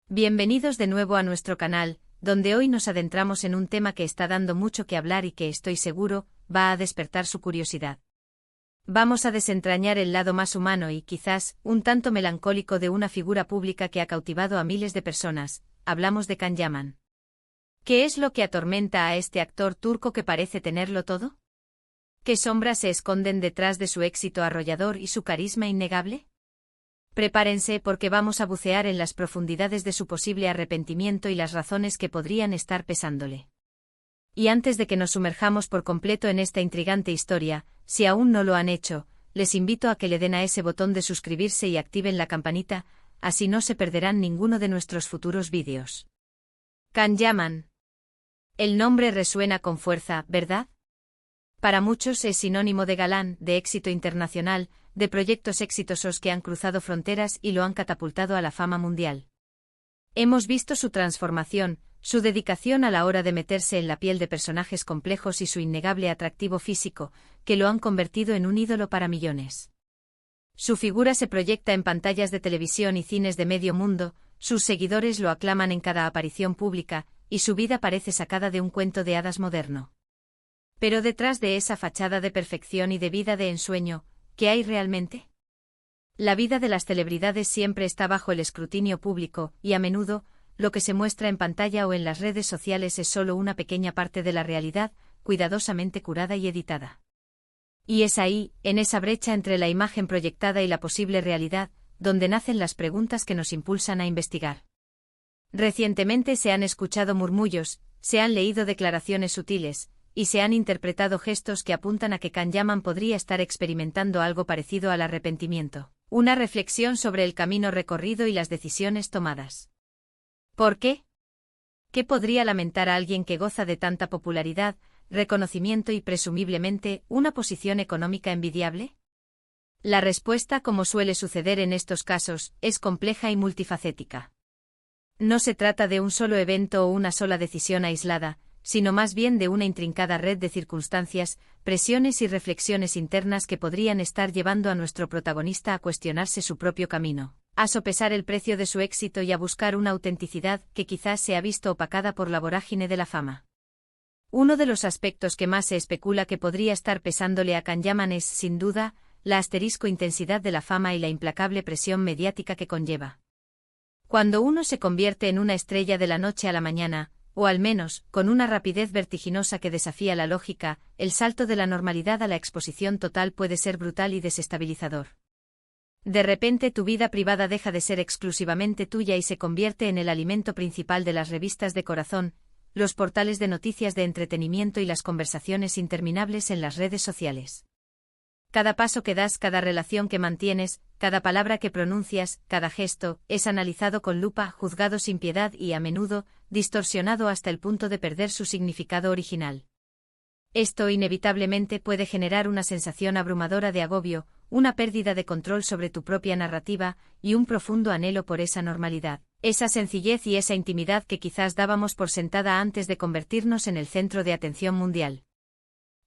Bienvenidos de nuevo a nuestro canal, donde hoy nos adentramos en un tema que está dando mucho que hablar y que estoy seguro, va a despertar su curiosidad. Vamos a desentrañar el lado más humano y quizás, un tanto melancólico de una figura pública que ha cautivado a miles de personas. Hablamos de Can Yaman. ¿Qué es lo que atormenta a este actor turco que parece tenerlo todo? ¿Qué sombras se esconden detrás de su éxito arrollador y su carisma innegable? Prepárense porque vamos a bucear en las profundidades de su posible arrepentimiento y las razones que podrían estar pesándole. Y antes de que nos sumerjamos por completo en esta intrigante historia, si aún no lo han hecho, les invito a que le den a ese botón de suscribirse y activen la campanita, así no se perderán ninguno de nuestros futuros vídeos. Can Yaman. El nombre resuena con fuerza, ¿verdad? Para muchos es sinónimo de galán, de éxito internacional, de proyectos exitosos que han cruzado fronteras y lo han catapultado a la fama mundial. Hemos visto su transformación, su dedicación a la hora de meterse en la piel de personajes complejos y su innegable atractivo físico, que lo han convertido en un ídolo para millones. Su figura se proyecta en pantallas de televisión y cines de medio mundo, sus seguidores lo aclaman en cada aparición pública, y su vida parece sacada de un cuento de hadas moderno. Pero detrás de esa fachada de perfección y de vida de ensueño, ¿qué hay realmente? La vida de las celebridades siempre está bajo el escrutinio público, y a menudo, lo que se muestra en pantalla o en las redes sociales es solo una pequeña parte de la realidad, cuidadosamente curada y editada. Y es ahí, en esa brecha entre la imagen proyectada y la posible realidad, donde nacen las preguntas que nos impulsan a investigar. Recientemente se han escuchado murmullos, se han leído declaraciones sutiles, y se han interpretado gestos que apuntan a que Can Yaman podría estar experimentando algo parecido al arrepentimiento. Una reflexión sobre el camino recorrido y las decisiones tomadas. ¿Por qué? ¿Qué podría lamentar a alguien que goza de tanta popularidad, reconocimiento y presumiblemente una posición económica envidiable? La respuesta, como suele suceder en estos casos, es compleja y multifacética. No se trata de un solo evento o una sola decisión aislada, sino más bien de una intrincada red de circunstancias, presiones y reflexiones internas que podrían estar llevando a nuestro protagonista a cuestionarse su propio camino, a sopesar el precio de su éxito y a buscar una autenticidad que quizás se ha visto opacada por la vorágine de la fama. Uno de los aspectos que más se especula que podría estar pesándole a Can Yaman es, sin duda, la asterisco intensidad de la fama y la implacable presión mediática que conlleva. Cuando uno se convierte en una estrella de la noche a la mañana, o al menos, con una rapidez vertiginosa que desafía la lógica, el salto de la normalidad a la exposición total puede ser brutal y desestabilizador. De repente tu vida privada deja de ser exclusivamente tuya y se convierte en el alimento principal de las revistas de corazón, los portales de noticias de entretenimiento y las conversaciones interminables en las redes sociales. Cada paso que das, cada relación que mantienes, cada palabra que pronuncias, cada gesto, es analizado con lupa, juzgado sin piedad y, a menudo, distorsionado hasta el punto de perder su significado original. Esto inevitablemente puede generar una sensación abrumadora de agobio, una pérdida de control sobre tu propia narrativa y un profundo anhelo por esa normalidad, esa sencillez y esa intimidad que quizás dábamos por sentada antes de convertirnos en el centro de atención mundial.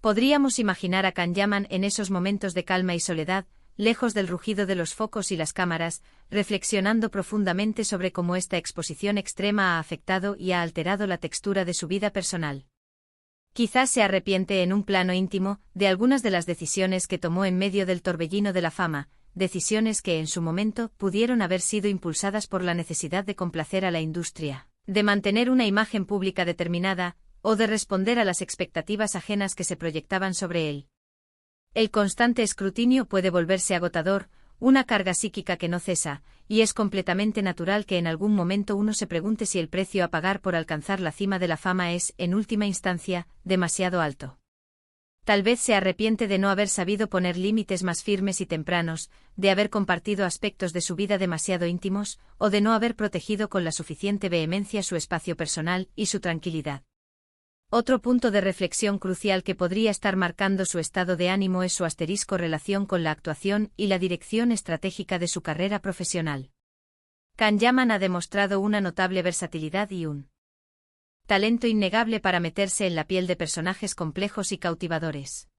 Podríamos imaginar a Can Yaman en esos momentos de calma y soledad, lejos del rugido de los focos y las cámaras, reflexionando profundamente sobre cómo esta exposición extrema ha afectado y ha alterado la textura de su vida personal. Quizás se arrepiente en un plano íntimo de algunas de las decisiones que tomó en medio del torbellino de la fama, decisiones que en su momento pudieron haber sido impulsadas por la necesidad de complacer a la industria, de mantener una imagen pública determinada, o de responder a las expectativas ajenas que se proyectaban sobre él. El constante escrutinio puede volverse agotador, una carga psíquica que no cesa, y es completamente natural que en algún momento uno se pregunte si el precio a pagar por alcanzar la cima de la fama es, en última instancia, demasiado alto. Tal vez se arrepiente de no haber sabido poner límites más firmes y tempranos, de haber compartido aspectos de su vida demasiado íntimos, o de no haber protegido con la suficiente vehemencia su espacio personal y su tranquilidad. Otro punto de reflexión crucial que podría estar marcando su estado de ánimo es su asterisco relación con la actuación y la dirección estratégica de su carrera profesional. Can Yaman ha demostrado una notable versatilidad y un talento innegable para meterse en la piel de personajes complejos y cautivadores.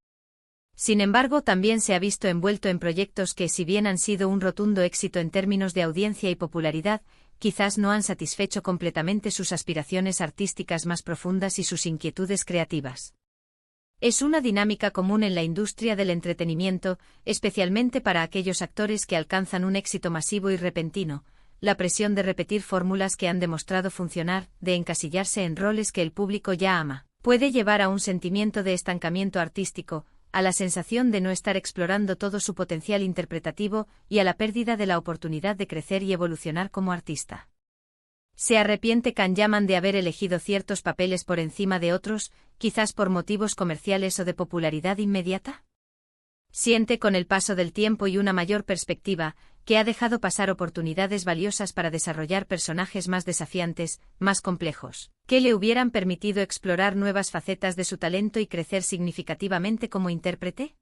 Sin embargo, también se ha visto envuelto en proyectos que, si bien han sido un rotundo éxito en términos de audiencia y popularidad, quizás no han satisfecho completamente sus aspiraciones artísticas más profundas y sus inquietudes creativas. Es una dinámica común en la industria del entretenimiento, especialmente para aquellos actores que alcanzan un éxito masivo y repentino, la presión de repetir fórmulas que han demostrado funcionar, de encasillarse en roles que el público ya ama, puede llevar a un sentimiento de estancamiento artístico, a la sensación de no estar explorando todo su potencial interpretativo y a la pérdida de la oportunidad de crecer y evolucionar como artista. ¿Se arrepiente Kanyaman de haber elegido ciertos papeles por encima de otros, quizás por motivos comerciales o de popularidad inmediata? Siente con el paso del tiempo y una mayor perspectiva, que ha dejado pasar oportunidades valiosas para desarrollar personajes más desafiantes, más complejos, que le hubieran permitido explorar nuevas facetas de su talento y crecer significativamente como intérprete.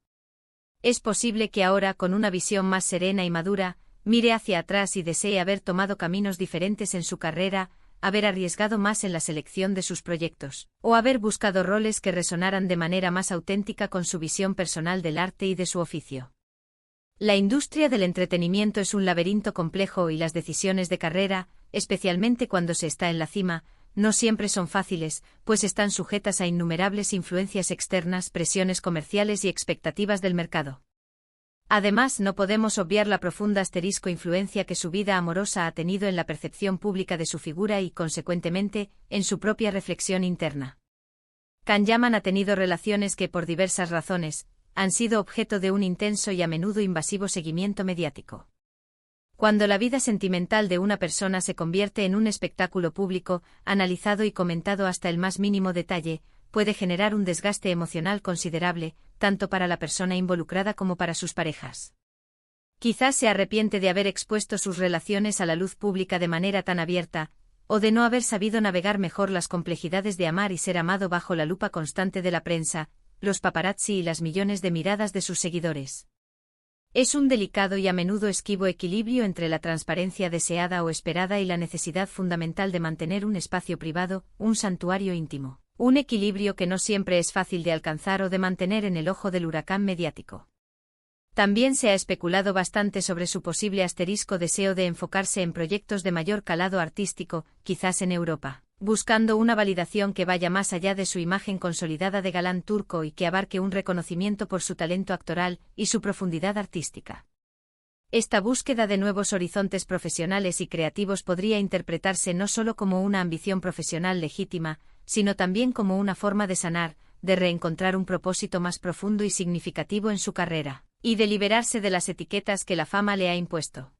Es posible que ahora, con una visión más serena y madura, mire hacia atrás y desee haber tomado caminos diferentes en su carrera, haber arriesgado más en la selección de sus proyectos, o haber buscado roles que resonaran de manera más auténtica con su visión personal del arte y de su oficio. La industria del entretenimiento es un laberinto complejo y las decisiones de carrera, especialmente cuando se está en la cima, no siempre son fáciles, pues están sujetas a innumerables influencias externas, presiones comerciales y expectativas del mercado. Además, no podemos obviar la profunda influencia que su vida amorosa ha tenido en la percepción pública de su figura y, consecuentemente, en su propia reflexión interna. Kanyaman ha tenido relaciones que, por diversas razones, han sido objeto de un intenso y a menudo invasivo seguimiento mediático. Cuando la vida sentimental de una persona se convierte en un espectáculo público, analizado y comentado hasta el más mínimo detalle, puede generar un desgaste emocional considerable, tanto para la persona involucrada como para sus parejas. Quizás se arrepiente de haber expuesto sus relaciones a la luz pública de manera tan abierta, o de no haber sabido navegar mejor las complejidades de amar y ser amado bajo la lupa constante de la prensa, los paparazzi y las millones de miradas de sus seguidores. Es un delicado y a menudo esquivo equilibrio entre la transparencia deseada o esperada y la necesidad fundamental de mantener un espacio privado, un santuario íntimo. Un equilibrio que no siempre es fácil de alcanzar o de mantener en el ojo del huracán mediático. También se ha especulado bastante sobre su posible deseo de enfocarse en proyectos de mayor calado artístico, quizás en Europa, buscando una validación que vaya más allá de su imagen consolidada de galán turco y que abarque un reconocimiento por su talento actoral y su profundidad artística. Esta búsqueda de nuevos horizontes profesionales y creativos podría interpretarse no solo como una ambición profesional legítima, sino también como una forma de sanar, de reencontrar un propósito más profundo y significativo en su carrera, y de liberarse de las etiquetas que la fama le ha impuesto.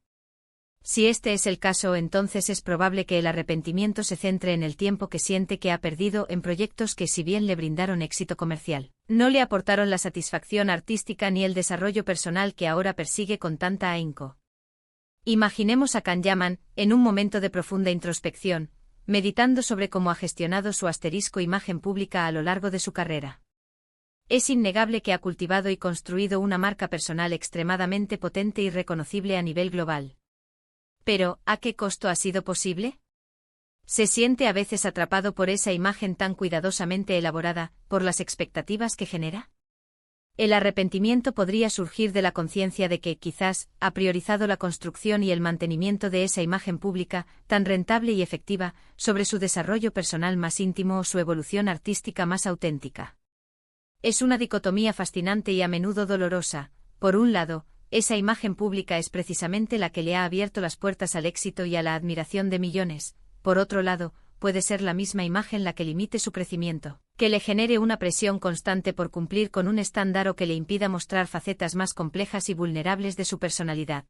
Si este es el caso, entonces es probable que el arrepentimiento se centre en el tiempo que siente que ha perdido en proyectos que, si bien le brindaron éxito comercial, no le aportaron la satisfacción artística ni el desarrollo personal que ahora persigue con tanta ahínco. Imaginemos a Kanyaman, en un momento de profunda introspección, meditando sobre cómo ha gestionado su imagen pública a lo largo de su carrera. Es innegable que ha cultivado y construido una marca personal extremadamente potente y reconocible a nivel global. Pero, ¿a qué costo ha sido posible? ¿Se siente a veces atrapado por esa imagen tan cuidadosamente elaborada, por las expectativas que genera? El arrepentimiento podría surgir de la conciencia de que, quizás, ha priorizado la construcción y el mantenimiento de esa imagen pública, tan rentable y efectiva, sobre su desarrollo personal más íntimo o su evolución artística más auténtica. Es una dicotomía fascinante y a menudo dolorosa. Por un lado, esa imagen pública es precisamente la que le ha abierto las puertas al éxito y a la admiración de millones. Por otro lado, puede ser la misma imagen la que limite su crecimiento, que le genere una presión constante por cumplir con un estándar o que le impida mostrar facetas más complejas y vulnerables de su personalidad.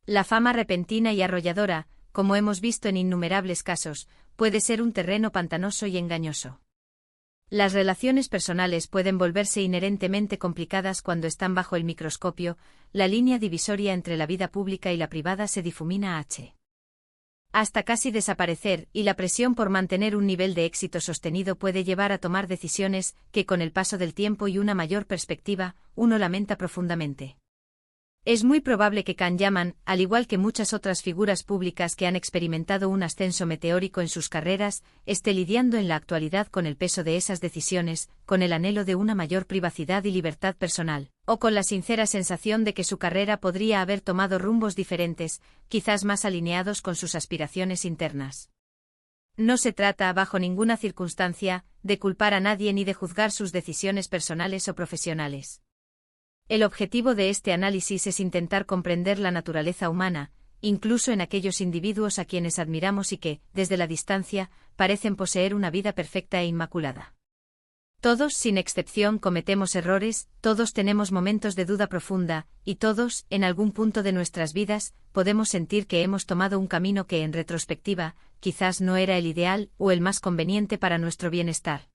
La fama repentina y arrolladora, como hemos visto en innumerables casos, puede ser un terreno pantanoso y engañoso. Las relaciones personales pueden volverse inherentemente complicadas cuando están bajo el microscopio, la línea divisoria entre la vida pública y la privada se difumina hasta casi desaparecer, y la presión por mantener un nivel de éxito sostenido puede llevar a tomar decisiones que, con el paso del tiempo y una mayor perspectiva, uno lamenta profundamente. Es muy probable que Can Yaman, al igual que muchas otras figuras públicas que han experimentado un ascenso meteórico en sus carreras, esté lidiando en la actualidad con el peso de esas decisiones, con el anhelo de una mayor privacidad y libertad personal, o con la sincera sensación de que su carrera podría haber tomado rumbos diferentes, quizás más alineados con sus aspiraciones internas. No se trata, bajo ninguna circunstancia, de culpar a nadie ni de juzgar sus decisiones personales o profesionales. El objetivo de este análisis es intentar comprender la naturaleza humana, incluso en aquellos individuos a quienes admiramos y que, desde la distancia, parecen poseer una vida perfecta e inmaculada. Todos, sin excepción, cometemos errores, todos tenemos momentos de duda profunda, y todos, en algún punto de nuestras vidas, podemos sentir que hemos tomado un camino que, en retrospectiva, quizás no era el ideal o el más conveniente para nuestro bienestar.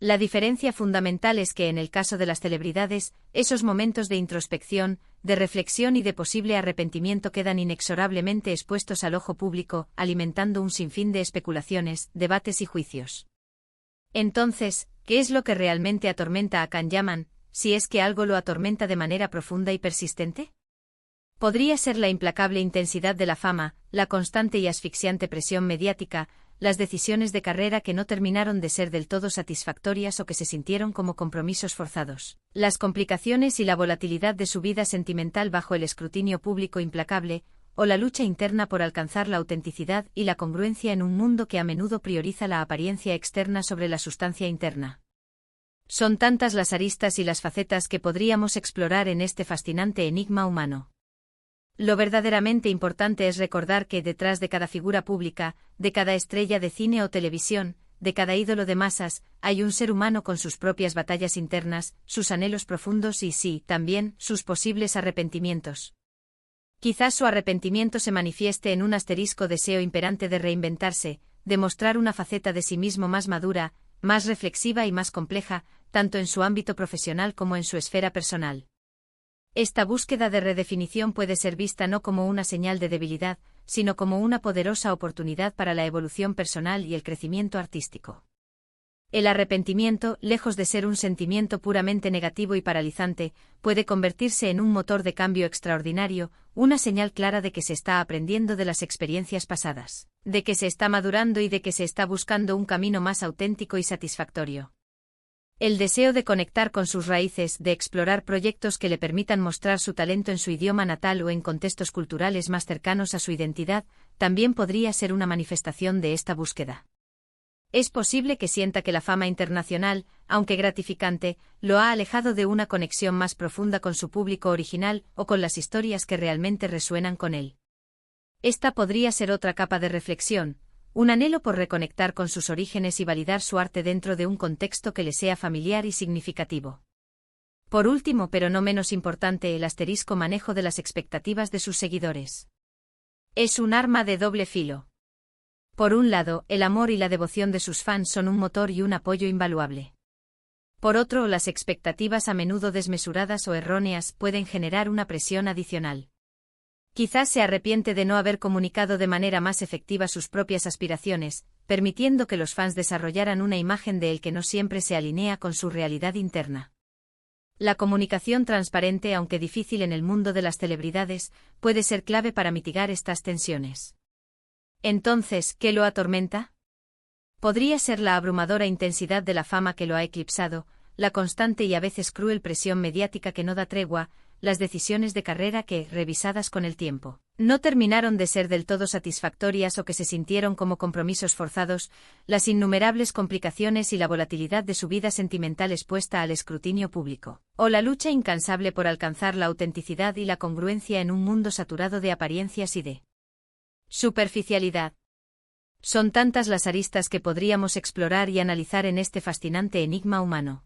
La diferencia fundamental es que en el caso de las celebridades, esos momentos de introspección, de reflexión y de posible arrepentimiento quedan inexorablemente expuestos al ojo público, alimentando un sinfín de especulaciones, debates y juicios. Entonces, ¿qué es lo que realmente atormenta a Can Yaman, si es que algo lo atormenta de manera profunda y persistente? Podría ser la implacable intensidad de la fama, la constante y asfixiante presión mediática, las decisiones de carrera que no terminaron de ser del todo satisfactorias o que se sintieron como compromisos forzados, las complicaciones y la volatilidad de su vida sentimental bajo el escrutinio público implacable, o la lucha interna por alcanzar la autenticidad y la congruencia en un mundo que a menudo prioriza la apariencia externa sobre la sustancia interna. Son tantas las aristas y las facetas que podríamos explorar en este fascinante enigma humano. Lo verdaderamente importante es recordar que detrás de cada figura pública, de cada estrella de cine o televisión, de cada ídolo de masas, hay un ser humano con sus propias batallas internas, sus anhelos profundos y sí, también, sus posibles arrepentimientos. Quizás su arrepentimiento se manifieste en un asterisco deseo imperante de reinventarse, de mostrar una faceta de sí mismo más madura, más reflexiva y más compleja, tanto en su ámbito profesional como en su esfera personal. Esta búsqueda de redefinición puede ser vista no como una señal de debilidad, sino como una poderosa oportunidad para la evolución personal y el crecimiento artístico. El arrepentimiento, lejos de ser un sentimiento puramente negativo y paralizante, puede convertirse en un motor de cambio extraordinario, una señal clara de que se está aprendiendo de las experiencias pasadas, de que se está madurando y de que se está buscando un camino más auténtico y satisfactorio. El deseo de conectar con sus raíces, de explorar proyectos que le permitan mostrar su talento en su idioma natal o en contextos culturales más cercanos a su identidad, también podría ser una manifestación de esta búsqueda. Es posible que sienta que la fama internacional, aunque gratificante, lo ha alejado de una conexión más profunda con su público original o con las historias que realmente resuenan con él. Esta podría ser otra capa de reflexión, un anhelo por reconectar con sus orígenes y validar su arte dentro de un contexto que le sea familiar y significativo. Por último, pero no menos importante, el asterisco manejo de las expectativas de sus seguidores. Es un arma de doble filo. Por un lado, el amor y la devoción de sus fans son un motor y un apoyo invaluable. Por otro, las expectativas a menudo desmesuradas o erróneas pueden generar una presión adicional. Quizás se arrepiente de no haber comunicado de manera más efectiva sus propias aspiraciones, permitiendo que los fans desarrollaran una imagen de él que no siempre se alinea con su realidad interna. La comunicación transparente, aunque difícil en el mundo de las celebridades, puede ser clave para mitigar estas tensiones. Entonces, ¿qué lo atormenta? Podría ser la abrumadora intensidad de la fama que lo ha eclipsado, la constante y a veces cruel presión mediática que no da tregua, las decisiones de carrera que, revisadas con el tiempo, no terminaron de ser del todo satisfactorias o que se sintieron como compromisos forzados, las innumerables complicaciones y la volatilidad de su vida sentimental expuesta al escrutinio público, o la lucha incansable por alcanzar la autenticidad y la congruencia en un mundo saturado de apariencias y de superficialidad. Son tantas las aristas que podríamos explorar y analizar en este fascinante enigma humano.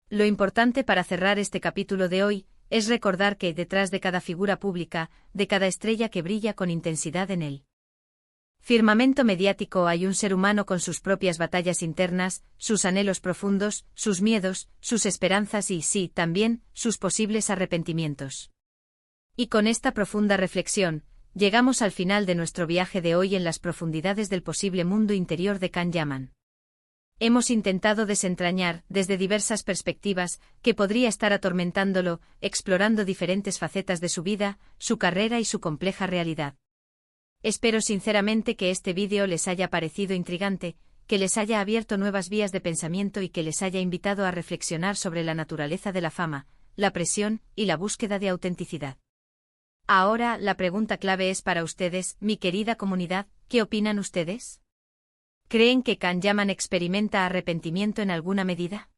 Lo importante para cerrar este capítulo de hoy es recordar que, detrás de cada figura pública, de cada estrella que brilla con intensidad en el firmamento mediático, hay un ser humano con sus propias batallas internas, sus anhelos profundos, sus miedos, sus esperanzas y, sí, también, sus posibles arrepentimientos. Y con esta profunda reflexión, llegamos al final de nuestro viaje de hoy en las profundidades del posible mundo interior de Can Yaman. Hemos intentado desentrañar, desde diversas perspectivas, qué podría estar atormentándolo, explorando diferentes facetas de su vida, su carrera y su compleja realidad. Espero sinceramente que este vídeo les haya parecido intrigante, que les haya abierto nuevas vías de pensamiento y que les haya invitado a reflexionar sobre la naturaleza de la fama, la presión y la búsqueda de autenticidad. Ahora, la pregunta clave es para ustedes, mi querida comunidad, ¿qué opinan ustedes? ¿Creen que Can-Yaman experimenta arrepentimiento en alguna medida?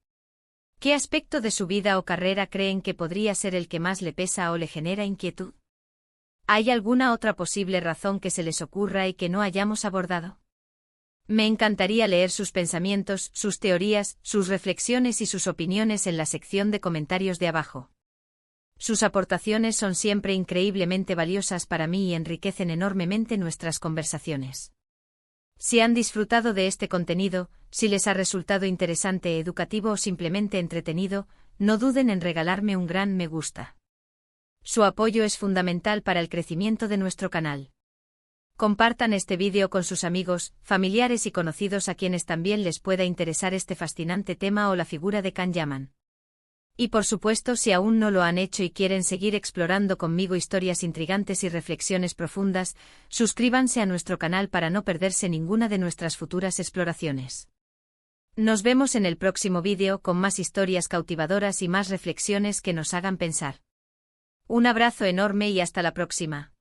¿Qué aspecto de su vida o carrera creen que podría ser el que más le pesa o le genera inquietud? ¿Hay alguna otra posible razón que se les ocurra y que no hayamos abordado? Me encantaría leer sus pensamientos, sus teorías, sus reflexiones y sus opiniones en la sección de comentarios de abajo. Sus aportaciones son siempre increíblemente valiosas para mí y enriquecen enormemente nuestras conversaciones. Si han disfrutado de este contenido, si les ha resultado interesante, educativo o simplemente entretenido, no duden en regalarme un gran me gusta. Su apoyo es fundamental para el crecimiento de nuestro canal. Compartan este vídeo con sus amigos, familiares y conocidos a quienes también les pueda interesar este fascinante tema o la figura de Can-Yaman. Y por supuesto, si aún no lo han hecho y quieren seguir explorando conmigo historias intrigantes y reflexiones profundas, suscríbanse a nuestro canal para no perderse ninguna de nuestras futuras exploraciones. Nos vemos en el próximo vídeo con más historias cautivadoras y más reflexiones que nos hagan pensar. Un abrazo enorme y hasta la próxima.